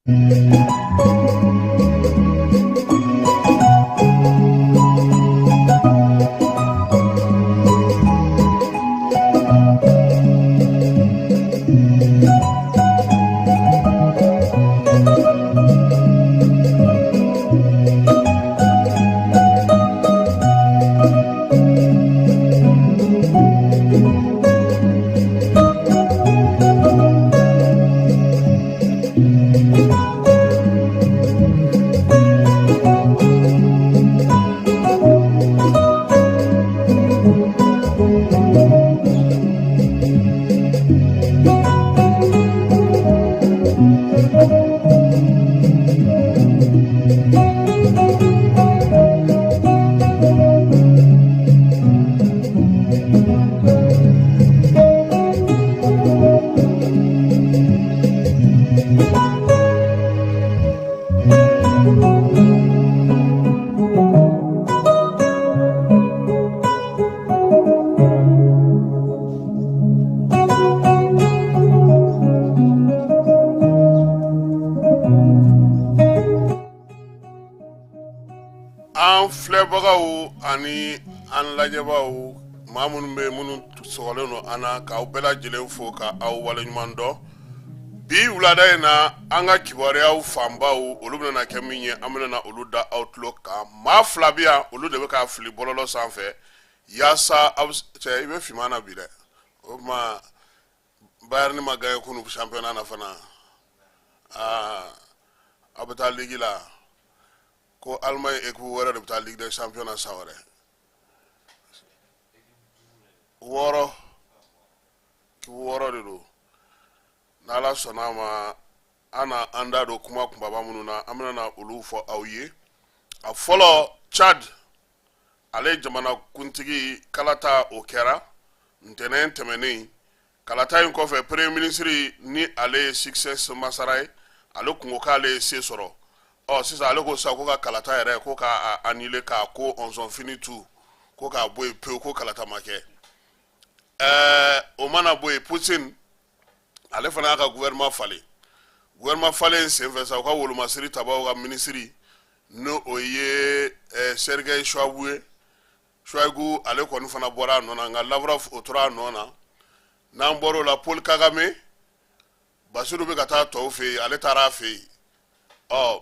An filɛbagaw ani an lajɛbagaw maa minnu bɛ minnu sɔgɔlen don an na k'aw bɛɛ lajɛlen fo ka aw waleɲuman dɔn bi wulada in na an ka kibaruyaw fanbaw olu bɛna kɛ min ye an bɛna olu da aw tulo kan maa fila bɛ yan olu de bɛ ka fili bɔlɔlɔ sanfɛ yaasa aw cɛ i bɛ finman na bi dɛ o tuma Bayern ma gagné kunu championnat na fana aw bɛ taa ligi la ko Allemagne équipe wɛrɛ de bɛ taa Ligue des Champions san wɛrɛ wɔɔrɔ de don n'Ala sɔnna a ma an na an da don kuma kunbaba minnu na an bɛna olu fɔ aw ye a fɔlɔ Chad ale jamanakuntigi kalata o kɛra ntɛnɛn tɛmɛnen kalata in kɔfɛ premier ministre ni ale ye succès Masara ye ale kungo k'ale ye se sɔrɔ sisan ale ko sa ko ka kalata yɛrɛ ko ka annulé ka ko on s'en finit tout ko ka bɔ yen pewu ko kalata ma kɛ o mana bɔ yen Poutine ale fana y'a ka gouvernement falen senfɛ sa u ka wolomasiri tabaw ka ministre n'o o ye Sergei Shoigu ale kɔni fana bɔra a nɔ na nka Lavrov o tora a nɔ na n'an bɔra o la Paul Kagame Basiru bɛ ka taa tɔw fɛ yen ale taara a fɛ yen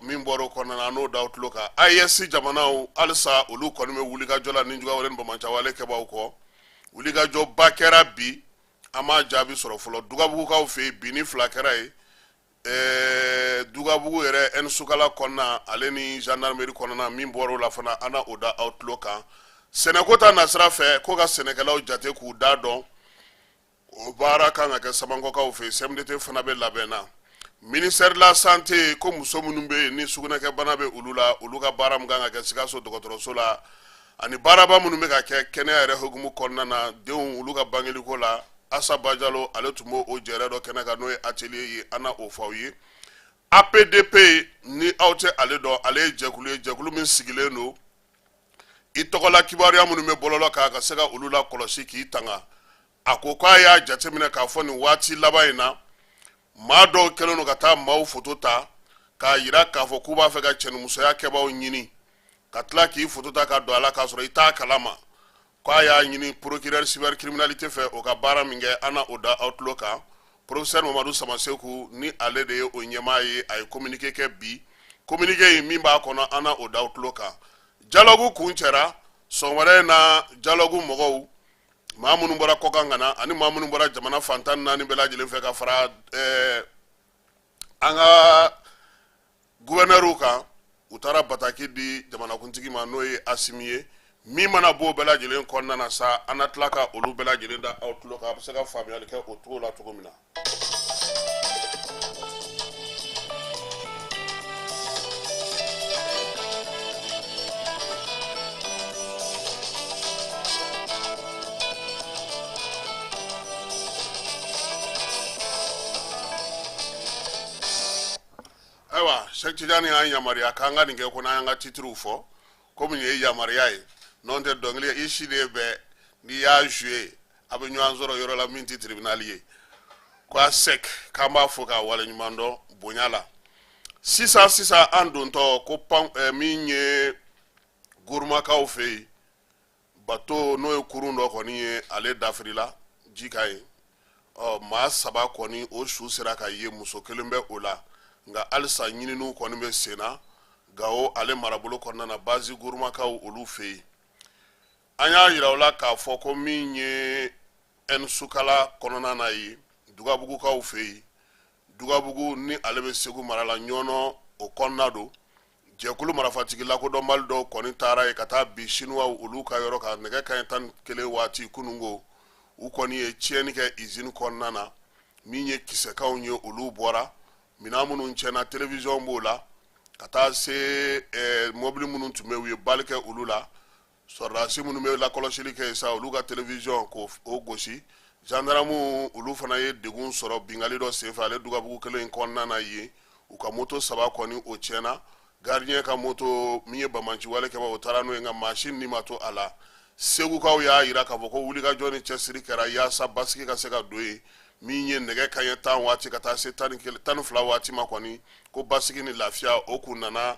min bɔra o kɔnɔna na n'o da o tulo kan AES jamanaw halisa olu kɔni bɛ wulikajɔ la ni juguya wɛrɛ ni bamacawale kɛbaaw kɔ wulikajɔba kɛra bi an m'a jaabi sɔrɔ fɔlɔ Dugabugukaw fɛ yen bi ni fila kɛra ye Dugabugu yɛrɛ Nsukala kɔnɔna ale ni gendarmerie kɔnɔna min bɔra o la fana an na o da aw tulo kan sɛnɛko ta nasira fɛ ko ka sɛnɛkɛlaw jate k'u da dɔn o baara kan ka kɛ Sabankɔkaw fɛ yen CMDT fana bɛ labɛn na ministère de la santé ko muso minnu bɛ yen ni sugunɛkɛ bana bɛ olu la olu ka baara min kan ka kɛ Sikaso dɔgɔtɔrɔso la ani baaraba minnu bɛ ka kɛ kɛnɛya yɛrɛ hukumu kɔnɔna na denw olu ka bangeliko la Asa Bajalo ale tun b'o jɛrɛ dɔ kɛnɛ kan n'o ye atelier ye an na o fɔ aw ye APDP ni aw tɛ ale dɔn ale ye jɛkulu ye jɛkulu min sigilen don i tɔgɔla kibaruya minnu bɛ bɔlɔlɔ kan ka se ka olu la kɔlɔsi k'i tanga a ko k'a y'a jateminɛ k'a fɔ nin waati laban in na maa dɔw kɛlen don ka taa maaw photo ta k'a yira k'a fɔ k'u b'a fɛ ka cɛnimusoya kɛbaaw ɲini ka tila k'i photo ta ka don a la k'a sɔrɔ i t'a kalama k'a y'a ɲini procureur cybercriminalité fɛ o ka baara min kɛ an na o da aw tulo kan professeur Mamadu Samaseku ni ale de ye o ɲɛmaa ye a ye communiqué kɛ bi communiqué in min b'a kɔnɔ an na o da aw tulo kan dialogue kun cɛra sɔgɔmada in na dialogue mɔgɔw maa minnu bɔra kɔkan ka na ani maa minnu bɔra jamana fantan naani bɛɛ lajɛlen fɛ ka fara an ka gouverneur kan u taara bataki di jamanakuntigi ma n'o ye Asimi ye min mana b'o bɛɛ lajɛlen kɔnɔna na sa an na tila ka olu bɛɛ lajɛlen da aw tulo kan a bɛ se ka faamuyali kɛ o cogo la cogo min na. Ayiwa Cheikh Tidiane y'an yamaruya k'an ka nin kɛ ko n'an ka titres fɔ komi nin ye yamaruya ye n'o tɛ dɔnkili i si de bɛ n'i y'a joué a bɛ ɲɔgɔn sɔrɔ yɔrɔ la min tɛ tribunal ye ko a sec k'an b'a fɔ k'a waleɲuman dɔn bonya la sisa an dontɔ ko min ye gurumakaw fɛ yen bato n'o ye kurun dɔ kɔni ye ale dafirila ji ka ye maa saba kɔni o su sera ka ye muso kelen bɛ o la nka halisa ɲininiw kɔni bɛ sen na Gao ale marabolo kɔnɔna na bazi gurumakaw olu fɛ yen an y'a yira o la k'a fɔ ko min ye Nsukala kɔnɔna na ye Dugabugukaw fɛ yen Dugabugu ni ale bɛ Segu mara la ɲɔnɔ o kɔnɔna don jɛkulu marafatigi lakodɔnbali dɔw kɔni taara ye ka taa bi Sinuwaw olu ka yɔrɔ kan nɛgɛ kanɲɛ 11 waati kunungo u kɔni ye tiɲɛni kɛ usine kɔnɔna na min ye kisɛkanw ye olu bɔra minɛn minnu tiɲɛna télévision b'o la ka taa se mobili minnu tun bɛ u ye bali kɛ olu la sɔrɔdasi minnu bɛ lakɔlɔsili kɛ sa olu ka télévision ko o gosi gendarmew olu fana ye degun sɔrɔ bingali dɔ senfɛ ale Dugabugu kelen kɔnɔna na yen u ka moto saba kɔni o tiɲɛna gardien ka moto min ye bamanci wale kɛba o taara n'o ye nka machine ni ma to a la Segukaw y'a yira k'a fɔ ko wulikajɔ ni cɛsiri kɛra yaasa basigi ka se ka don yen min ye nɛgɛ kanɲɛ 10 waati ka taa se 12 waati ma kɔni ko basigi ni lafiya o kun nana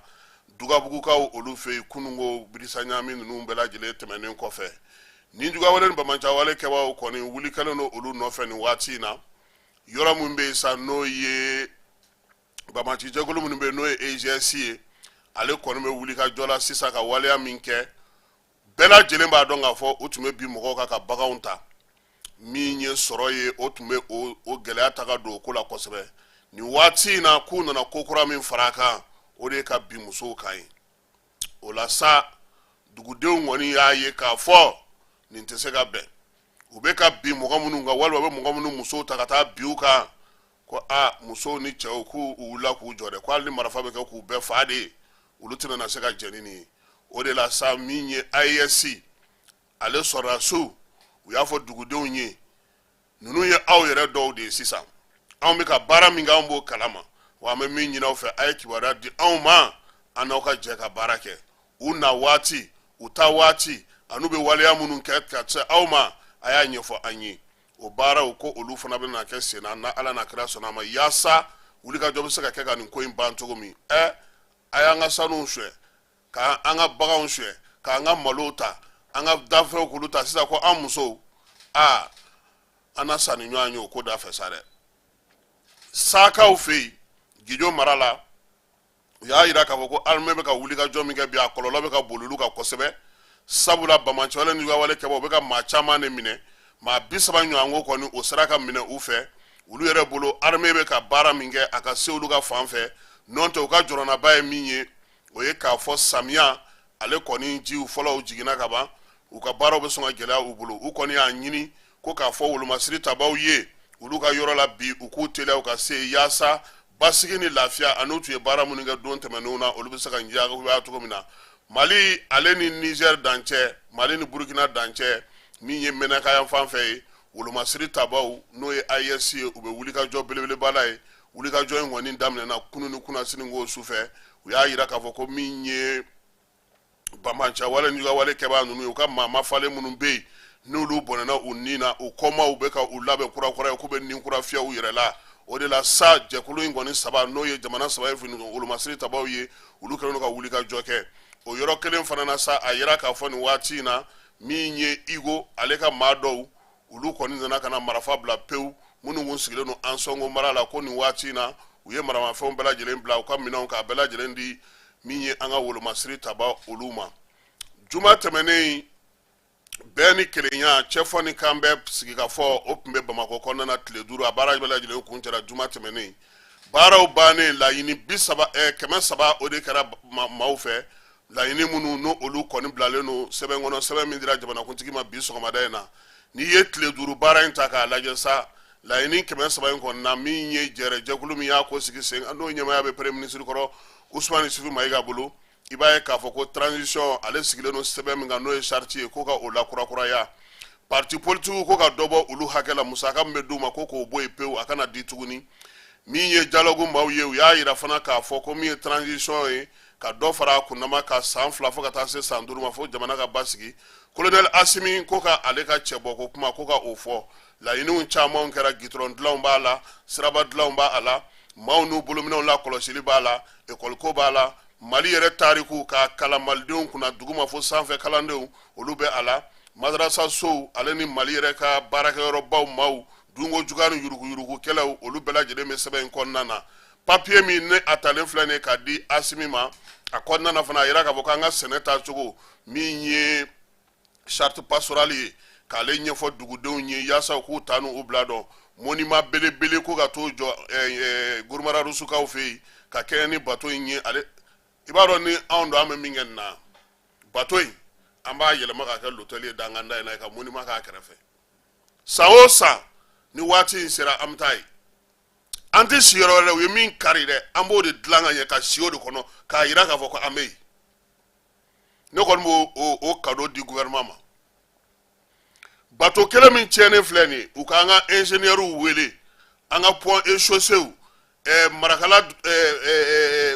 Dugabugukaw olu fɛ yen kunungo Birisa Ɲami ninnu bɛɛ lajɛlen tɛmɛnen kɔfɛ ni Dugawale ni bamanca wale kɛbaw kɔni wulikɛlen no olu nɔfɛ nin waati in na yɔrɔ min bɛ yen sa n'o ye bamanci jɛkulu minnu bɛ yen n'o ye AGS ye ale kɔni bɛ wulikajɔ la sisan ka waleya min kɛ bɛɛ lajɛlen b'a dɔn k'a fɔ o tun bɛ bi mɔgɔw kan ka baganw ta min ye sɔrɔ ye o tun bɛ o gɛlɛya ta ka don o ko la kosɛbɛ nin waati in na k'u nana ko kura min fara a kan o de ye ka bin musow kan ye o la sa dugudenw kɔni y'a ye k'a fɔ nin tɛ se ka bɛn u bɛ ka bin mɔgɔ minnu kan walima u bɛ mɔgɔ minnu musow ta ka taa bin u kan ko musow ni cɛw k'u wulila k'u jɔ dɛ ko hali ni marifa bɛ kɛ k'u bɛɛ faa de olu tɛna na se ka jɛni nin ye o de la sa min ye AES ale sɔrɔla su u y'a fɔ dugudenw ye ninnu ye aw yɛrɛ dɔw de ye sisan anw bɛ ka baara min kɛ anw b'o kalama wa an bɛ min ɲini aw fɛ a ye kibaruya di anw ma an n'aw ka jɛ ka baara kɛ u na waati u ta waati an'u bɛ waleya minnu kɛ ka se aw ma a y'a ɲɛfɔ an ye o baaraw ko olu fana bɛ na kɛ sen na na Ala na kira sɔnna a ma yaasa wulikajɔ bɛ se ka kɛ ka nin ko in ban cogo min a y'an ka sanuw suɲɛ k'an ka baganw suɲɛ k'an ka malow ta an ka dafɛnw k'olu ta sisan ko an musow an na sanni ɲɔgɔn ye o ko da fɛ sa dɛ Sakaw fɛ yen Gijo mara la u y'a yira k'a fɔ ko armée bɛ ka wulikajɔ min kɛ bi a kɔlɔlɔ bɛ ka boli olu kan kosɛbɛ sabula bamanci wale ni Dugawale kɛbaw u bɛ ka maa caman de minɛ maa 30 ɲɔgɔn ko kɔni o sera ka minɛ u fɛ olu yɛrɛ bolo armée bɛ ka baara min kɛ a ka se olu ka fan fɛ n'o tɛ u ka jɔrɔnaba ye min ye o ye k'a fɔ samiya ale kɔni jiw fɔlɔw jiginna ka ban u ka baaraw bɛ sɔn ka gɛlɛya u bolo u kɔni y'a ɲini ko k'a fɔ wolomasiri tabaw ye olu ka yɔrɔ la bi u k'u teliya u ka se yaasa basigi ni lafiya an'u tun ye baara minnu kɛ don tɛmɛnenw na olu bɛ se ka ɲɛgoya cogo min na Mali ale ni Niger dancɛ Mali ni Burkina dancɛ min ye Menaka yan fan fɛ ye wolomasiri tabaw n'o ye AES ye u bɛ wulikajɔ belebeleba la ye wulikajɔ in kɔni daminɛna kunu ni kunasini ko sufɛ u y'a yira k'a fɔ ko min ye bamanca wale ni Dugawale kɛbaa ninnu ye u ka maa mafalen minnu bɛ yen n'olu bɔnɛna u nin na u kɔmaw bɛ ka u labɛn kurakura ye k'u bɛ nin kura fiyɛ u yɛrɛ la o de la sa jɛkulu in kɔni saba n'o ye jamana saba ye wolomasiri tabaw ye olu kɛlen ka wulikajɔ kɛ o yɔrɔ kelen fana na sa a yira k'a fɔ nin waati in na min ye Igo ale ka maa dɔw olu kɔni nana ka na marifa bila pewu minnu kun sigilen don Ansongo mara la ko nin waati in na u ye maramafɛnw bɛɛ lajɛlen bila u ka minɛnw k'a bɛɛ lajɛlen di min ye an ka wolomasiri taba olu ma juma tɛmɛnen bɛɛ ni kelenya cɛfɔ ni kan bɛ sigi ka fɔ o tun bɛ Bamako kɔnɔna na tile 5 a baara bɛɛ lajɛlen kun cɛra juma tɛmɛnen baaraw bannen laɲini 300 o de kɛra maaw fɛ laɲini minnu no olu kɔni bilalen no sɛbɛn kɔnɔ sɛbɛn min dira jamanakuntigi ma bi sɔgɔmada in na n'i ye tile 5 baara in ta k'a lajɛ sa laɲini 300 in kɔnɔna min ye jɛkulu min y'a ko sigi sen n'o ɲɛmaya bɛ premier ministre kɔrɔ Ousmane Isufu Mayiga bolo i b'a ye k'a fɔ ko transition ale sigilen no sɛbɛn min kan n'o ye charte ye ko ka o lakurakuraya parti politique ko ka dɔ bɔ olu hakɛ la musaka min bɛ d'u ma ko k'o bɔ yen pewu a kana di tuguni min ye dialogue maaw ye u y'a yira fana k'a fɔ ko min ye transition ye ka dɔ fara a kunnama ka san 2 fo ka taa se san 5 ma fo jamana ka basigi colonel Asimi ko ka ale ka cɛbɔ ko kuma ko ka o fɔ laɲiniw camanw kɛra gitɔrɔn dilanw b'a la siraba dilanw b'a la maaw n'u bolominɛw la kɔlɔsili b'a la école ko b'a la Mali yɛrɛ tariku ka kalan malidenw kunna duguma fo sanfɛ kalandenw olu bɛ a la madrasa sow ale ni Mali yɛrɛ ka baarakɛyɔrɔbaw maaw dungo juga ni yurugu kɛlɛw olu bɛɛ lajɛlen bɛ sɛbɛn in kɔnɔna na papier min ne a talen filɛ nin k'a di Asimi ma a kɔnɔna na fana a yira k'a fɔ k'an ka sɛnɛ taacogo min ye charte pastorale ye k'ale ɲɛfɔ dugudenw ye yaasa u k'u ta n'u bila dɔn monument belebele ko ka t'o jɔ Goromara Rusukaw fɛ yen ka kɛɲɛ ni bato in ye ale i b'a dɔn ni anw don an bɛ min kɛ nin na bato in an b'a yɛlɛma k'a kɛ l'hôtel ye danganda in na ka monument k'a kɛrɛfɛ san o san ni waati in sera an bɛ taa yen an tɛ si yɔrɔ wɛrɛ u ye min kari dɛ an b'o de dilan ka ɲɛ ka si o de kɔnɔ k'a yira k'a fɔ ko an bɛ yen ne kɔni b'o cadeau di gouvernement ma bato kelen min tiɲɛnen filɛ nin ye u k'an ka ingénieurs wele an ka pont et chaussées marakala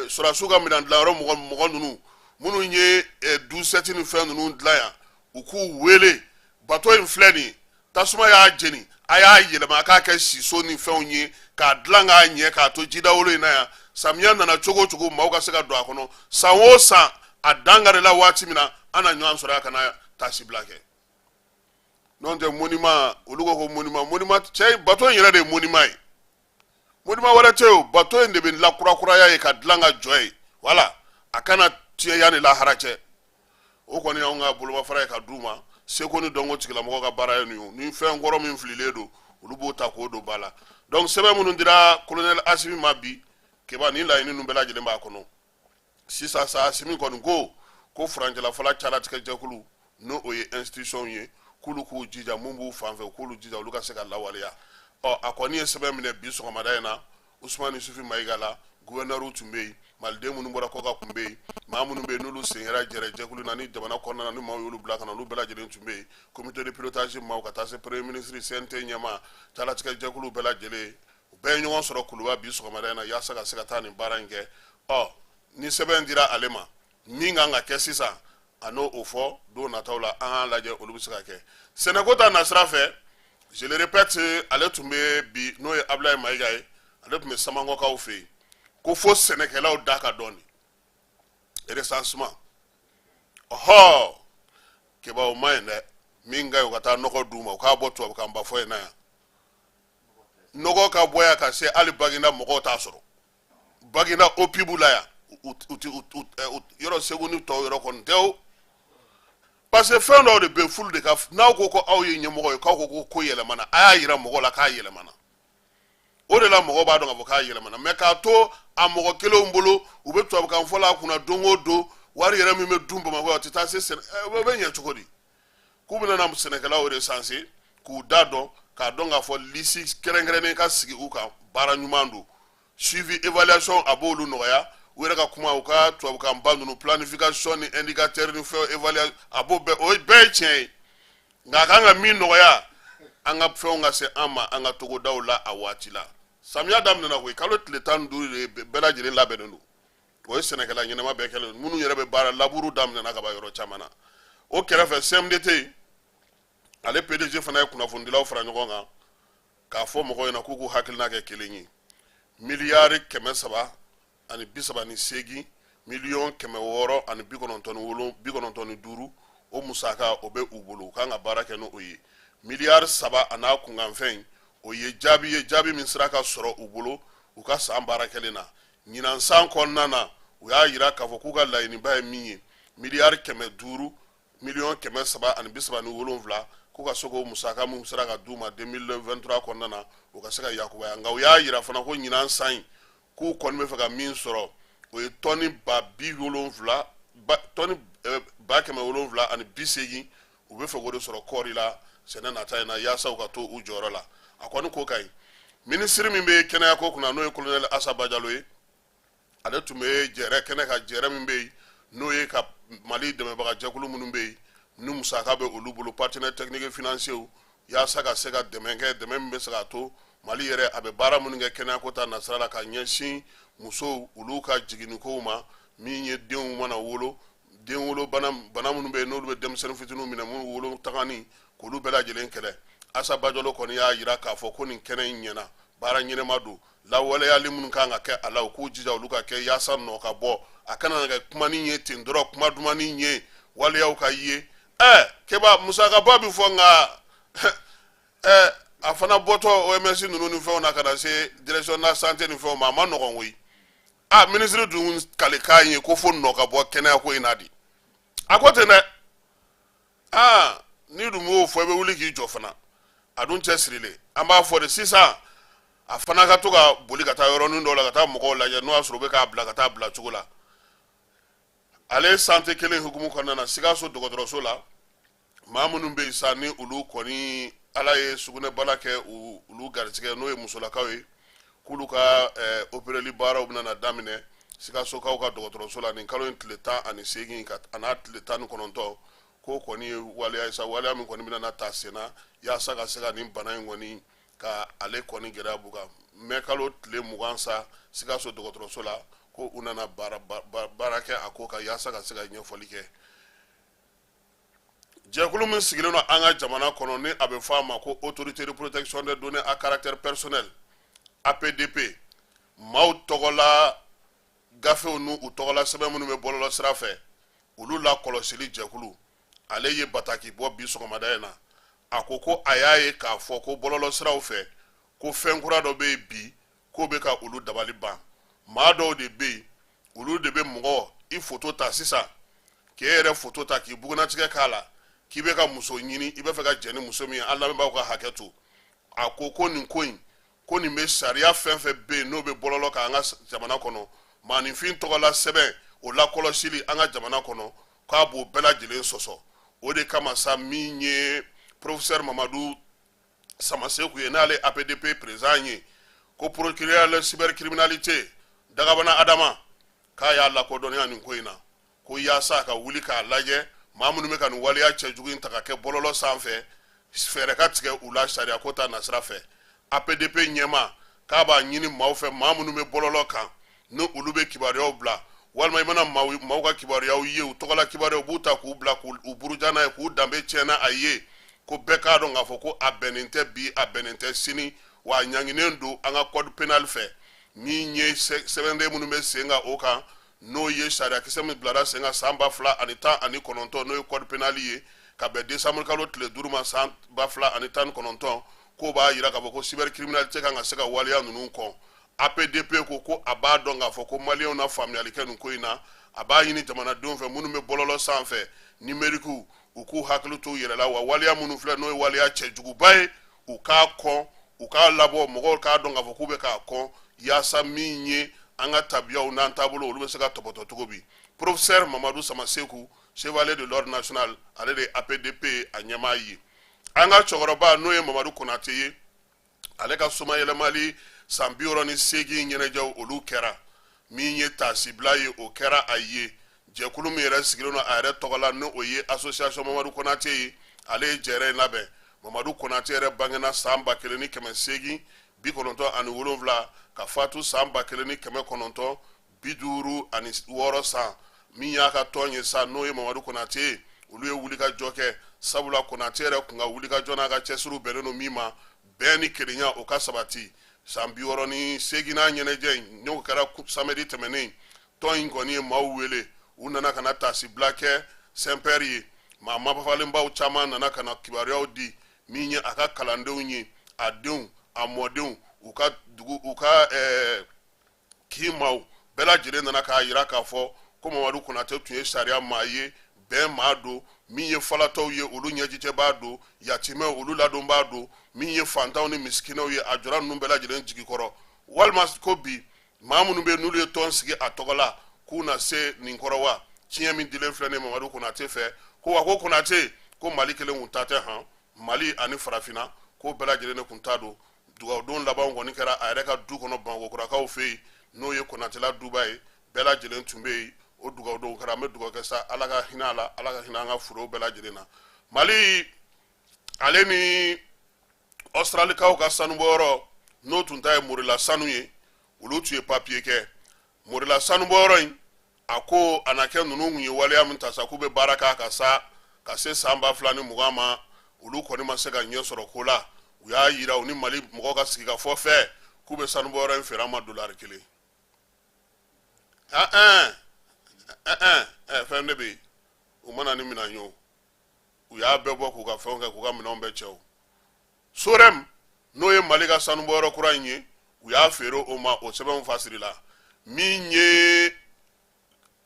sɔrɔdasiw ka minɛn dilanyɔrɔ mɔgɔ ninnu minnu ye douze-sept ni fɛn ninnu dilan yan u k'u wele bato in filɛ nin ye tasuma y'a jeni a y'a yɛlɛma a k'a kɛ siso ni fɛnw ye k'a dilan k'a ɲɛ k'a to jidawolo in na yan samiya nana cogo o cogo maaw ka se ka don a kɔnɔ san o san a dangarila waati min na an na ɲɔgɔn sɔrɔ a kana tasibila kɛ n'o tɛ monument olu ko monument cɛ bato in yɛrɛ de ye monument ye monument wɛrɛ tɛ o bato in de bɛ lakurakuraya ye ka dilan ka jɔ ye wala a kana tiɲɛ yanni lahara cɛ o kɔni y'anw ka bolomafara ye ka d'u ma seko ni dɔnko tigilamɔgɔ ka baara ye nin ye ni fɛn kɔrɔ min fililen don olu b'o ta k'o don ba la donc sɛbɛn minnu dira colonel Asimi ma bi keba ni laɲini ninnu bɛɛ lajɛlen b'a kɔnɔ sisan sa Asimi kɔni ko furancɛlafɔla caratigɛ jɛkulu n'o ye institution ye k'olu k'u jija mun b'u fan fɛ k'olu jija olu ka se ka lawaleya a kɔni ye sɛbɛn minɛ bi sɔgɔmada in na Usumani Yusufu Mayiga la gouverneur tun bɛ yen maliden minnu bɔra kɔkan tun bɛ yen maa minnu bɛ yen n'olu sen yɛrɛ jɛrɛ jɛkulu na ni jamana kɔnɔna na ni maaw y'olu bila ka na olu bɛɛ lajɛlen tun bɛ yen comité de pilotage maaw ka taa se premier ministre CNT ɲɛma calatigɛ jɛkulu bɛɛ lajɛlen u bɛɛ ye ɲɔgɔn sɔrɔ Kuluba bi sɔgɔmada in na yaasa ka se ka taa nin baara in kɛ ni sɛbɛn dira ale ma min kan ka kɛ sisan a n'o fɔ don nataw la an k'a lajɛ olu bɛ se ka kɛ sɛnɛko ta nasira fɛ je le répète ale tun bɛ bi n'o ye Ablaye Mayiga ye ale tun bɛ Samankɔkaw fɛ yen ko fo sɛnɛkɛlaw da ka dɔɔni recensement keba o ma ɲi dɛ min ka ɲi u ka taa nɔgɔ d'u ma u k'a bɔ tubabukan ba fɔ yen na yan nɔgɔ ka bɔ yan ka se hali Baginda mɔgɔw t'a sɔrɔ Baginda OPIB la yan yɔrɔ Segu ni tɔw yɔrɔ kɔni tɛ o parce que fɛn dɔw de bɛ fulu de ka n'aw ko ko aw ye ɲɛmɔgɔ ye k'aw ko ko yɛlɛmana a y'a yira mɔgɔw la k'a yɛlɛmana o de la mɔgɔw b'a dɔn k'a fɔ k'a yɛlɛmana mais k'a to a mɔgɔ kelenw bolo u bɛ tubabukan fɔ la kunna don o don wari yɛrɛ min bɛ dun Bamakɔ a tɛ taa se o bɛ ɲɛ cogo di k'u bɛna na sɛnɛkɛlaw recenser k'u da dɔn k'a dɔn k'a fɔ liste kɛrɛnkɛrɛnnen ka sigi u kan baara ɲuman don suivi évaluation a b'olu nɔgɔya u yɛrɛ ka kuma u ka tubabukan ba ninnu planification ni indicateur ni fɛn évaluation a b'o bɛɛ o bɛɛ ye tiɲɛ ye nka a kan ka min nɔgɔya an ka fɛnw ka se an ma an ka togodaw la a waati la samiya daminɛna koyi kalo tile 15 de bɛɛ lajɛlen labɛnnen don o ye sɛnɛkɛla ɲɛnama bɛɛ kɛlen minnu yɛrɛ bɛ baara laburu daminɛna ka ban yɔrɔ caman na o kɛrɛfɛ CMDT ale PDG fana ye kunnafonidilaw fara ɲɔgɔn kan k'a fɔ mɔgɔw ɲɛna k'u k'u hakilina kɛ kelen ye miliyari 338 miliyɔn 695 o musaka o bɛ u bolo u kan ka baara kɛ n'o ye miliyari 3 a n'a kunkanfɛn o ye jaabi min sera ka sɔrɔ u bolo u ka san baara kɛlen na ɲinan san kɔnɔna na u y'a yira k'a fɔ k'u ka laɲiniba ye min ye miliyari 500 miliyɔn 337 k'u ka se k'o musaka min sera ka d'u ma 2023 kɔnɔna na u ka se ka yakubaya nka u y'a yira fana ko ɲinan san in k'u kɔni bɛ fɛ ka min sɔrɔ o ye tɔni 70,000 u bɛ fɛ k'o de sɔrɔ kɔɔri la sɛnɛ nata in na yaasa u ka to u jɔyɔrɔ la a kɔni ko ka ɲi minisiri min bɛ kɛnɛyako kunna n'o ye colonel Asaba Jalo ye ale tun bɛ jɛrɛ kɛnɛ ka jɛrɛ min bɛ yen n'o ye ka Mali dɛmɛbaga jɛkulu minnu bɛ yen ni musaka bɛ olu bolo partenaires techniques et financiers yaasa ka se ka dɛmɛ kɛ dɛmɛ min bɛ se ka to Mali yɛrɛ a bɛ baara minnu kɛ kɛnɛyako ta nasira la ka ɲɛsin musow olu ka jiginnikow ma min ye denw mana wolo denwolo bana minnu bɛ yen n'olu bɛ denmisɛnnin fitininw minɛ minnu wolo tagani k'olu bɛɛ lajɛlen kɛlɛ Asaba Jalo kɔni y'a yira k'a fɔ ko nin kɛnɛ in ɲɛna baara ɲɛnɛma don lawaleyali minnu kan ka kɛ a la u k'u jija olu ka kɛ yaasa nɔ ka bɔ a kana na kɛ kumani ye ten dɔrɔn kuma dumani ye waleyaw ka ye keba musakaba bi fɔ nka a fana bɔtɔ OMS ninnu ni fɛnw na ka na se direction de la santé ni fɛnw ma a ma nɔgɔn koyi ministre dun kalikan ye ko fo nɔ ka bɔ kɛnɛya ko in na di a ko ten dɛ ni dun m'o fɔ i bɛ wuli k'i jɔ fana a dun cɛ sirilen an b'a fɔ de sisan a fana ka to ka boli ka taa yɔrɔnin dɔw la ka taa mɔgɔw lajɛ n'o y'a sɔrɔ u bɛ k'a bila ka taa bila cogo la ale santé kelen hukumu kɔnɔna na Sikaso dɔgɔtɔrɔso la maa minnu bɛ yen sa ni olu kɔni ala ye sugunɛbana kɛ olu garisigɛ n'o ye musolakaw ye k'olu ka opéreli baaraw bɛna daminɛ Sikasokaw ka dɔgɔtɔrɔso la nin kalo in tile 18 a n'a tile 19 ko kɔni ye waleya ye sa waleya min kɔni bɛna ta senna yaasa ka se ka nin bana in kɔni ka ale kɔni gɛlɛya buga mɛ kalo tile 20 sa Sikaso dɔgɔtɔrɔso la ko u nana baara kɛ a ko ka yaasa ka se ka ɲɛfɔli kɛ jɛkulu min sigilen don an ka jamana kɔnɔ ni a bɛ fɔ a ma ko autorité de protection des données à caractère personnel APDP maaw tɔgɔla gafew n'u tɔgɔla sɛbɛn minnu bɛ bɔlɔlɔ sira fɛ olu la kɔlɔsili jɛkulu ale ye bataki bɔ bi sɔgɔmada in na a ko a y'a ye k'a fɔ ko bɔlɔlɔ siraw fɛ ko fɛn kura dɔ bɛ yen bi k'o bɛ ka olu dabali ban maa dɔw de bɛ yen olu de bɛ mɔgɔ i foto ta sisan k'e yɛrɛ foto ta k'i bugunatigɛ k'a la k'i bɛ ka muso ɲini i bɛ fɛ ka jɛn ni muso min ye hali lamɛnbaaw ka hakɛ to a ko nin ko in ko nin bɛ sariya fɛn fɛn bɛ yen n'o bɛ bɔlɔlɔ kan an ka jamana kɔnɔ maaninfin tɔgɔla sɛbɛn o lakɔlɔsili an ka jamana kɔnɔ k'a b'o bɛɛ lajɛlen sɔsɔ o de kama sa min ye professeur Mamadu Samaseku ye n'ale APDP président ye ko procureur la cybercriminalité Dagabana Adama k'a y'a lakodɔnniya nin ko in na ko yaasa ka wuli k'a lajɛ maa minnu bɛ ka nin waleya cɛjugu in ta ka kɛ bɔlɔlɔ sanfɛ fɛɛrɛ ka tigɛ u la sariya ko ta nasira fɛ APDP ɲɛma k'a b'a ɲini maaw fɛ maa minnu bɛ bɔlɔlɔ kan ni olu bɛ kibaruyaw bila walima i mana maaw ka kibaruyaw ye u tɔgɔla kibaruyaw b'u ta k'u bila k'u buruja n'a ye k'u danbe tiɲɛna a ye ko bɛɛ k'a dɔn k'a fɔ ko a bɛnnen tɛ bi a bɛnnen tɛ sini wa a ɲanginen don an ka code pénal fɛ min ye sɛbɛnden minnu bɛ sen kan o kan n'o ye sariyakisɛ min bilara sen kan san 2019 n'o ye code pénal ye ka bɛn décembre kalo tile 5 ma san 2019 k'o b'a jira k'a fɔ ko cybercriminalité kan ka se ka waleya ninnu kɔn APDP ko a b'a dɔn k'a fɔ ko maliyɛnw na faamuyali kɛ nin ko in na a b'a ɲini jamanadenw fɛ minnu bɛ bɔlɔlɔ sanfɛ numérique u k'u hakili to u yɛrɛ la wa waleya minnu filɛ n'o ye waleya cɛjuguba ye u k'a kɔn u k'a labɔ mɔgɔw k'a dɔn k'a fɔ k'u bɛ k'a kɔn yaasa min ye an ka tabiyaw n'an taabolo olu bɛ se ka tɔbɔtɔ cogo bi professeur Mamadu Samaseku chevalier de l'ordre national ale de APDP a ɲɛmaa ye an ka cɛkɔrɔba n'o ye Mamadu Konate ye ale ka soma yɛlɛmali san 68 ɲɛnajɛw olu kɛra min ye taasibila ye o kɛra a ye jɛkulu min yɛrɛ sigilen don a yɛrɛ tɔgɔla ni o ye association Mamadu Konate ye ale ye jɛrɛ in labɛn Mamadu Konate yɛrɛ bangena san 1897 ka fatu san 1956 san min y'a ka tɔn ye sa n'o ye Mamadu Konate olu ye wulikajɔ kɛ sabula Konate yɛrɛ kun ka wulikajɔ n'a ka cɛsiriw bɛnnen don min ma bɛɛ ni kelenya o ka sabati san 68 n'a ɲɛnajɛ in n'o kɛra samedi tɛmɛnen tɔn in kɔni ye maaw wele u nana ka na taasibila kɛ Saint-Père ye maa mafafalenbaw caman nana ka na kibaruyaw di min ye a ka kalandenw ye a denw a mɔdenw u ka kiimaw bɛɛ lajɛlen nana k'a jira k'a fɔ ko Mamadu Konate tun ye sariya maa ye bɛn maa don min ye falatɔw ye olu ɲɛjijɛ b'a don yatimɛw olu ladon b'a don min ye fantanw ni misikinaw ye a jɔra ninnu bɛɛ lajɛlen jigi kɔrɔ walima ko bi maa minnu bɛ n'olu ye tɔn sigi a tɔgɔ la k'u na se nin kɔrɔ wa tiɲɛ min dilen filɛ ne Mamadu Konate fɛ ko wa ko Konate ko Mali kelen kun ta tɛ han Mali ani farafinna ko bɛɛ lajɛlen de kun ta don dugawudon laban kɔni kɛra a yɛrɛ ka du kɔnɔ Bamakɔkurakaw fɛ yen n'o ye Konatela duba ye bɛɛ lajɛlen tun bɛ yen o dugawudon kɛra an bɛ dugawu kɛ sa Ala ka hinɛ a la Ala ka hinɛ an ka forow bɛɛ lajɛlen na Mali ale ni Australikaw ka sanubɔyɔrɔ n'o tun ta ye Morila sanu ye olu tun ye papier kɛ Morila sanubɔyɔrɔ in a ko a na kɛ ninnu kun ye waleya min ta sa k'u bɛ baara k'a ka sa ka se san 2020 ma olu kɔni ma se ka ɲɛ sɔrɔ ko la u y'a yira u ni Mali mɔgɔw ka sigikafɔ fɛ k'u bɛ sanubɔyɔrɔ in feere an ma $1 kelen fɛn de bɛ yen u mana ni minɛn ye o u y'a bɛɛ bɔ k'u ka fɛnw kɛ k'u ka minɛnw bɛɛ cɛ o sorem n'o ye Mali ka sanubɔyɔrɔ kura in ye u y'a feere o ma o sɛbɛnw fasiri la min ye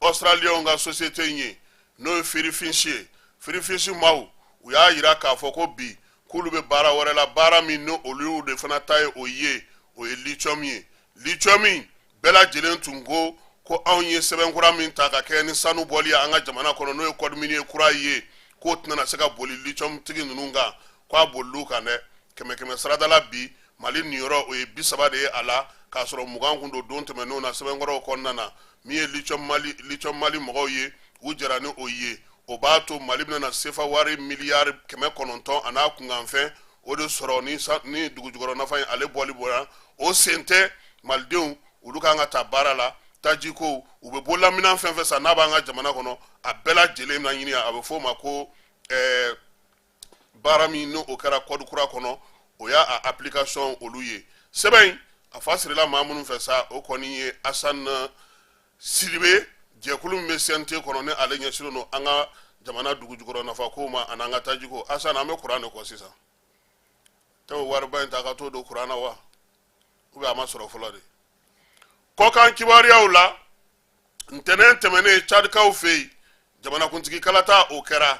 Australiens ka société in ye n'o ye Firifisi ye Firifisi maaw u y'a yira k'a fɔ ko bi k'olu bɛ baara wɛrɛ la baara min no olu de fana ta ye o ye lithium ye lithium bɛɛ lajɛlen tun ko anw ye sɛbɛnkura min ta ka kɛ ni sanu bɔli an ka jamana kɔnɔ n'o ye code minier kura ye k'o tɛna se ka boli lithium tigi ninnu kan k'a bolil'u kan dɛ kɛmɛ saradala bi Mali niyɔrɔ o ye 30 de ye a la k'a sɔrɔ 20 kun don tɛmɛnenw na sɛbɛnkɔrɔw kɔnɔna na min ye lithium Mali mɔgɔw ye u jɛra ni o ye o b'a to Mali bɛna sefa wari miliyari 900 a n'a kunkanfɛn o de sɔrɔ ni dugujukɔrɔ nafa in ale bɔli bɔra o sen tɛ malidenw olu kan ka taa baara la tajiko u bɛ bololamina fɛn fɛn san n'a b'an ka jamana kɔnɔ a bɛɛ lajɛlen na ɲini a bɛ fɔ o ma ko baara min n'o kɛra code kura kɔnɔ o y'a application olu ye sɛbɛn a fasirila maa minnu fɛ sa o kɔni ye Asan Sidibe jɛkulu min bɛ CNT kɔnɔ ni ale ɲɛsinnen don an ka jamana dugujukɔrɔ nafa ko ma ani an ka tajiko Asan an bɛ kuran de kɔ sisan tɛ o wariba in ta ka t'o don kuran na wa ou a ma sɔrɔ fɔlɔ de kɔkan kibaruyaw la ntɛnɛn tɛmɛnen Cadikaw fɛ yen jamanakuntigi kalata o kɛra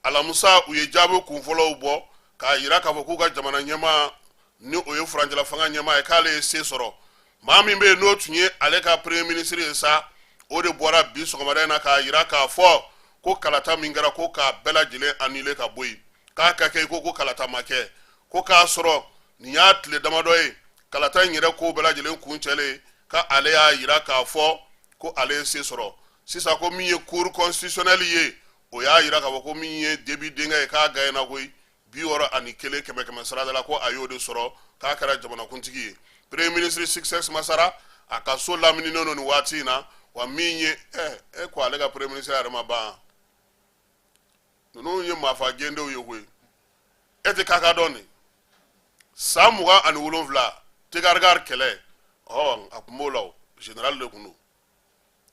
alamusa u ye jaabi kunfɔlɔw bɔ k'a yira k'a fɔ k'u ka jamana ɲɛmaa ni o ye furancɛla fanga ɲɛmaa ye k'ale ye se sɔrɔ maa min bɛ yen n'o tun ye ale ka premier ministre ye sa o de bɔra bi sɔgɔmada in na k'a yira k'a fɔ ko kalata min kɛra ko k'a bɛɛ lajɛlen annulé ka bɔ yen k'a ka kɛ ko kalata ma kɛ ko k'a sɔrɔ nin y'a tile damadɔ ye kalata in yɛrɛ ko bɛɛ lajɛlen kun cɛlen ka ale y'a yira k'a fɔ ko ale ye se sɔrɔ sisan ko min ye cour constitutionnelle ye o y'a yira k'a fɔ ko min ye Déby denkɛ ye k'a gagné na koyi 61 kɛmɛ sarada la ko a y'o de sɔrɔ k'a kɛra jamanakuntigi ye premier ministre Success Masara a ka so lamininen don nin waati in na wa min ye ko ale ka premier ministre yɛrɛ ma ban ninnu ye maafa gendew ye koyi e tɛ k'a ka dɔn nin san 27 Tegargar kɛlɛ a kun b'o la o général de kun don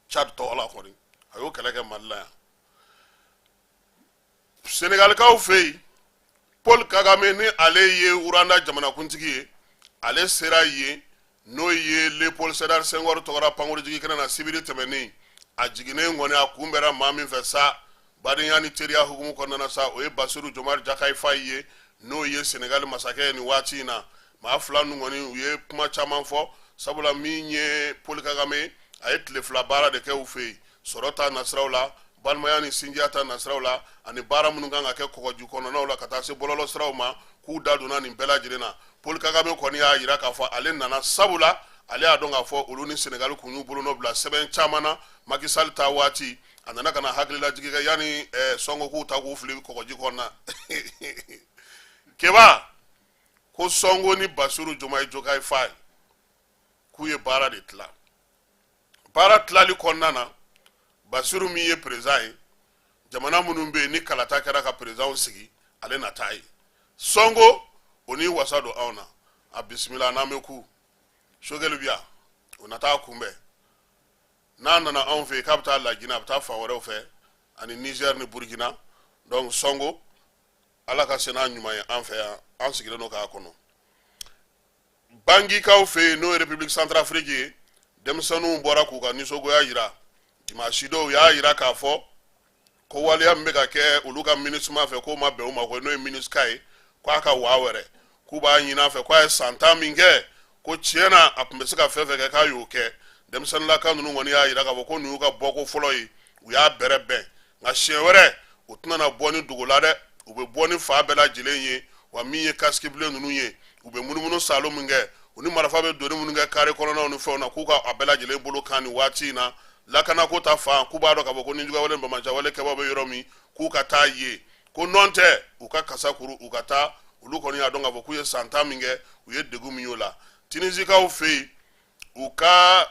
Tchad tɔgɔ la kɔni a y'o kɛlɛ kɛ Mali la yan Sénégalikaw fɛ yen Paul Kagame ni ale ye Uranda jamanakuntigi ye ale sera yen n'o ye Léopold Sédar Senghor tɔgɔra pankurunjigi kɛnɛ na sibiri tɛmɛnen a jiginnen kɔni a kunbɛra maa min fɛ sa badenya ni teriya hukumu kɔnɔna na sa o ye Bassirou Diomaye Diakhar Faye ye n'o ye Sénégal masakɛ ye nin waati in na maa fila ninnu kɔni u ye kuma caman fɔ sabula min ye Paul Kagame a ye tile fila baara de kɛ u fɛ yen sɔrɔ ta nasiraw la balimaya ni sinjiya ta nasiraw la ani baara minnu kan ka kɛ kɔgɔju kɔnɔnaw la ka taa se bɔlɔlɔ siraw ma k'u da donna nin bɛɛ lajɛlen na Paul Kagame kɔni y'a yira k'a fɔ ale nana sabula ale y'a dɔn k'a fɔ olu ni Sénégal kun y'u bolonɔ bila sɛbɛn caman na Macky Sall ta waati a nana ka na hakililajigi kɛ yanni Sonko k'u ta k'u fili kɔgɔji kɔnɔna keba ko Sonko ni Bassirou Diomaye Diakhar Faye k'u ye baara de tila baara tilali kɔnɔna na Bassirou min ye président ye jamana minnu bɛ yen ni kalata kɛra ka président sigi ale na taa ye Sonko o ni wasa don anw na a bisimila n'an bɛ ku Sogɛli bi yan o na taa kunbɛn n'a nana anw fɛ yen k'a bɛ taa Lagine a bɛ taa fan wɛrɛw fɛ ani Niger ni Burkina donc Sonko ala ka se n'a ɲuman ye an fɛ yan an sigilen don k'a kɔnɔ Bangikaw fɛ yen n'o ye République Centrafrique ye denmisɛnninw bɔra k'u ka nisɔngoya yira dimanche dɔw y'a yira k'a fɔ ko waleya min bɛ ka kɛ olu ka MINUSMA fɛ k'o ma bɛn o ma ko n'o ye MINUSCA ye k'a ka waa wɛrɛ k'u b'a ɲini a fɛ k'a ye san 10 min kɛ ko tiɲɛ na a tun bɛ se ka fɛn fɛn kɛ k'a y'o kɛ denmisɛnninlaka ninnu kɔni y'a yira k'a fɔ ko nin y'u ka bɔko fɔlɔ ye u y'a bɛrɛ bɛn nka siɲɛ wɛrɛ u tɛna na bɔ ni dogo la dɛ u bɛ bɔ ni fa bɛɛ lajɛlen ye wa min ye casque bleu ninnu ye u bɛ munumunu salo min kɛ u ni marifa bɛ doni minnu kɛ carré kɔnɔnaw ni fɛnw na k'u ka a bɛɛ lajɛlen bolo kan nin waati in na lakanako ta fan k'u b'a dɔn k'a fɔ ko ninjuguya wale ni bamaja wale kɛbaaw bɛ yɔrɔ min k'u ka taa ye ko nɔn tɛ u ka kasa kuru u ka taa olu kɔni y'a dɔn k'a fɔ k'u ye san 10 min kɛ u ye degun min y'o la Tinisikaw fɛ yen u ka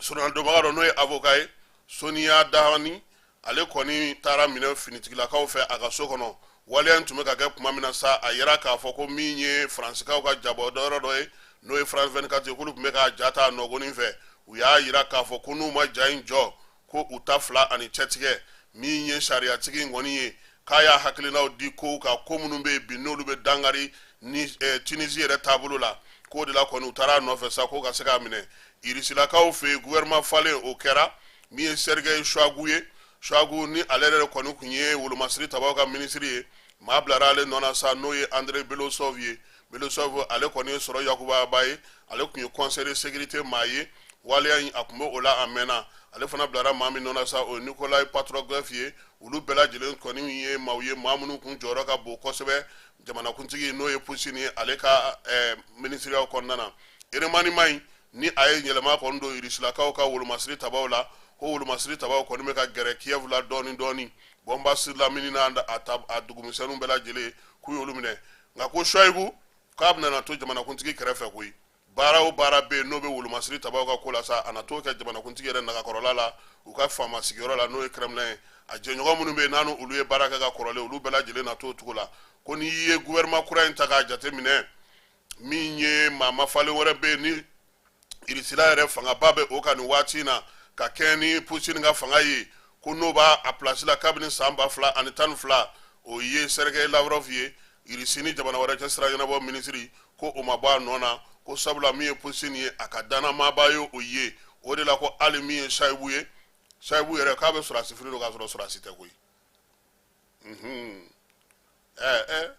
sɔrɔnadonbaga dɔ n'o ye avocat ye Soniya Dahani ale kɔni taara minɛ finitigilakaw fɛ a ka so kɔnɔ waleya in tun bɛ ka kɛ tuma min na sa a yera k'a fɔ ko min ye Faransikaw ka jabɔdɔyɔrɔ dɔ ye n'o ye France 24 ye k'olu tun bɛ ka jata nɔgɔnin fɛ u y'a yira k'a fɔ ko n'u ma ja in jɔ ko u ta 2 ani cɛtigɛ min ye sariyatigi in kɔni ye k'a y'a hakilinaw di kow kan ko minnu bɛ yen bi n'olu bɛ dangari ni Tunisie yɛrɛ taabolo la k'o de la kɔni u taara a nɔfɛ sa ko ka se k'a minɛ Irisilakaw fɛ yen gouvernement falen o kɛra min ye Sergei Shoigu ye Shoigu ni ale yɛrɛ kɔni tun ye wolomasiri tabaw ka minisiri ye maa bilara ale nɔ na sa n'o ye Andrei Belosov ye Belosov ale kɔni ye sɔrɔ Yakubaba ye ale tun ye conseiller de sécurité maa ye waleya in a tun bɛ o la a mɛnna ale fana bilara maa min nɔ na sa o ye Nikolai Patrugov ye olu bɛɛ lajɛlen kɔni ye maaw ye maa minnu kun jɔyɔrɔ ka bon kosɛbɛ jamanakuntigi n'o ye Putin ye ale ka minisiriyaw kɔnɔna na Eremanima in ni a ye yɛlɛma kɔni don Irisilakaw ka wolomasiri tabaw la ko wolomasiri tabaw kɔni bɛ ka gɛrɛ Kiev la dɔɔni dɔɔni bɔnbasi lamini n'a a dugumisɛnninw bɛɛ lajɛlen k'u y'olu minɛ nka ko Shoigu k'a bɛna to jamanakuntigi kɛrɛfɛ koyi baara o baara bɛ yen n'o bɛ wolomasiri tabaw ka ko la sa a na t'o kɛ jamanakuntigi yɛrɛ nagakɔrɔla la u ka faama sigiyɔrɔ la n'o ye Kremlin ye a jɛɲɔgɔn minnu bɛ yen n'a n'olu ye baara kɛ ka kɔrɔlen olu bɛɛ lajɛlen na t'o cogo la ko n'i ye gouvernement kura in ta k'a jateminɛ min ye maa mafalen wɛrɛ bɛ yen ni Irisila yɛrɛ fangaba bɛ o kan nin waati in na ka kɛɲɛ ni Putin ka fanga ye ko n'o b'a a place la kabini san 2012 o ye Sergei Lavrov ye Irisi ni jamana wɛrɛ cɛ sira ɲɛnabɔ minisiri ko o ma bɔ a nɔ na ko sabula min ye Putin ye a ka dannamaaba ye o ye o de la ko hali min ye Shoigu ye Shoigu yɛrɛ k'a bɛ sɔrɔdasi fini don k'a sɔrɔ sɔrɔdasi tɛ koyi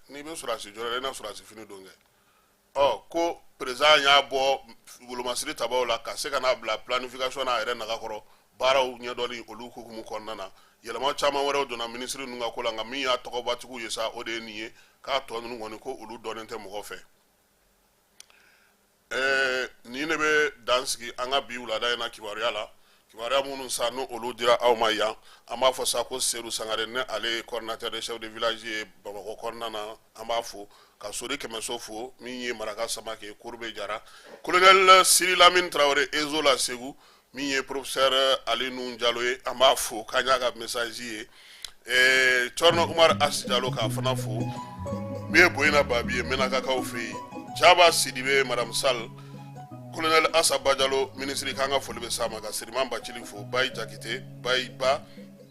n'i bɛ sɔrɔdasi jɔyɔrɔ la i na sɔrɔdasi fini don kɛ ko président y'a bɔ wolomasiri tabaw la ka se ka n'a bila planification n'a yɛrɛ nagakɔrɔ baaraw ɲɛdɔnni olu hukumu kɔnɔna na yɛlɛma caman wɛrɛw donna minisiri ninnu ka ko la nka min y'a tɔgɔbatigiw ye sa o de ye nin ye k'a tɔ ninnu kɔni ko olu dɔnnen tɛ mɔgɔ fɛ nin ne bɛ dan sigi an ka bi wulada in na kibaruya la kibaruya minnu sa n'o olu dira aw ma yan an b'a fɔ sa ko Seydou Sangare ne ale ye coordinateur de chef de village ye Bamakɔ kɔnɔna na an b'a fo ka Sori Kɛmɛso fo min ye Maraka Samake Kurube Jara colonel Siri Lamine Traoré Ezo la Segu min ye professeur Ali Nun Jalo ye an b'a fo k'an y'a ka message ye Cɔrɔnɔ Umar Asi Jalo k'a fana fo min ye Boyina Babi ye Menakakaw fɛ yen Jaba Sidibe Madame Sall colonel Assa Bajalo ministre k'an ka foli bɛ s'a ma ka Siriman Bacili fo Bayi Jakite Bayi Ba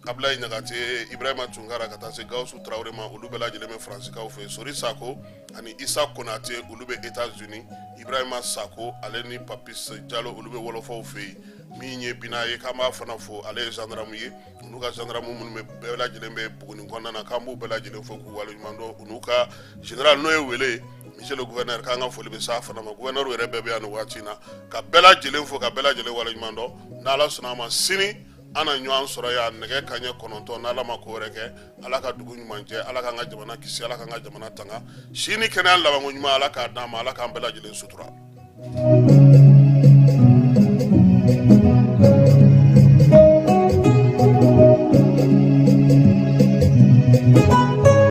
Ablaye Ɲagate Ibrahima Tunkara ka taa se Gawusu Traoré ma olu bɛɛ lajɛlen bɛ Faransikaw fɛ Sori Sako ani Isa Konate olu bɛ États-Unis Ibrahima Sako ale ni Papis Jalo olu bɛ Wɔlɔfɔw fɛ yen min ye Bina ye k'an b'a fana fo ale ye gendarme ye olu ka gendarme minnu bɛɛ lajɛlen bɛ Buguni kɔnɔna na k'an b'u bɛɛ lajɛlen fo k'u waleɲuman dɔn u n'u ka général n'o ye Wele monsieur le gouverneur k'an ka foli bɛ s'a fana ma gouverneur yɛrɛ bɛɛ bɛ yan nin waati in na ka bɛɛ lajɛlen fo ka bɛɛ lajɛlen waleɲuman dɔn n'Ala sɔnna a ma sini an na ɲɔgɔn sɔrɔ yan nɛgɛ kanɲɛ 9 n'Ala ma ko wɛrɛ kɛ Ala ka dugu ɲuman jɛ Ala k'an ka jamana kisi Ala k'an ka jamana tanga sini kɛnɛya labanko ɲuman Ala k'a d'an ma Ala k'an bɛɛ lajɛlen sutura